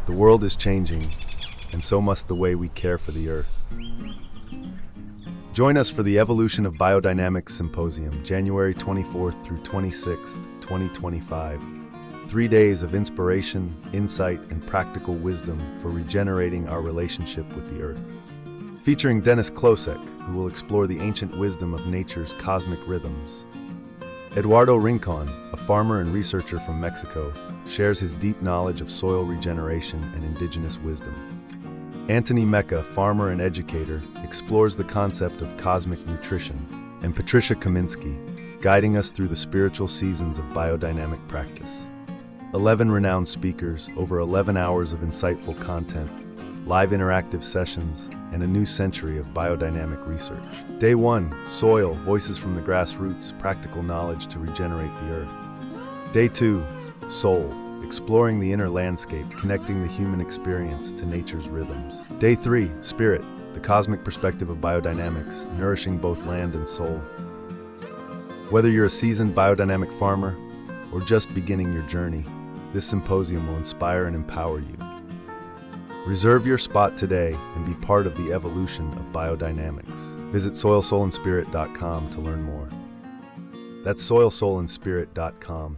The world is changing, and so must the way we care for the earth. Join us for the Evolution of Biodynamics Symposium, January 24th through 26th, 2025. 3 days of inspiration, insight, and practical wisdom for regenerating our relationship with the earth. Featuring Dennis Klocek, who will explore the ancient wisdom of nature's cosmic rhythms. Eduardo Rincon, a farmer and researcher from Mexico, shares his deep knowledge of soil regeneration and indigenous wisdom. Mecca, farmer and educator, explores the concept of cosmic nutrition, and Patricia Kaminski, guiding us through the spiritual seasons of biodynamic practice. 11 renowned speakers, over 11 hours of insightful content, live interactive sessions, and a new century of biodynamic research. Day 1, Soil, Voices from the Grassroots, Practical Knowledge to Regenerate the Earth. Day 2, Soul, Exploring the Inner Landscape, Connecting the Human Experience to Nature's Rhythms. Day 3, Spirit, The Cosmic Perspective of Biodynamics, Nourishing Both Land and Soul. Whether you're a seasoned biodynamic farmer or just beginning your journey, this symposium will inspire and empower you. Reserve your spot today and be part of the evolution of biodynamics. Visit soilsoulandspirit.com to learn more. That's soilsoulandspirit.com.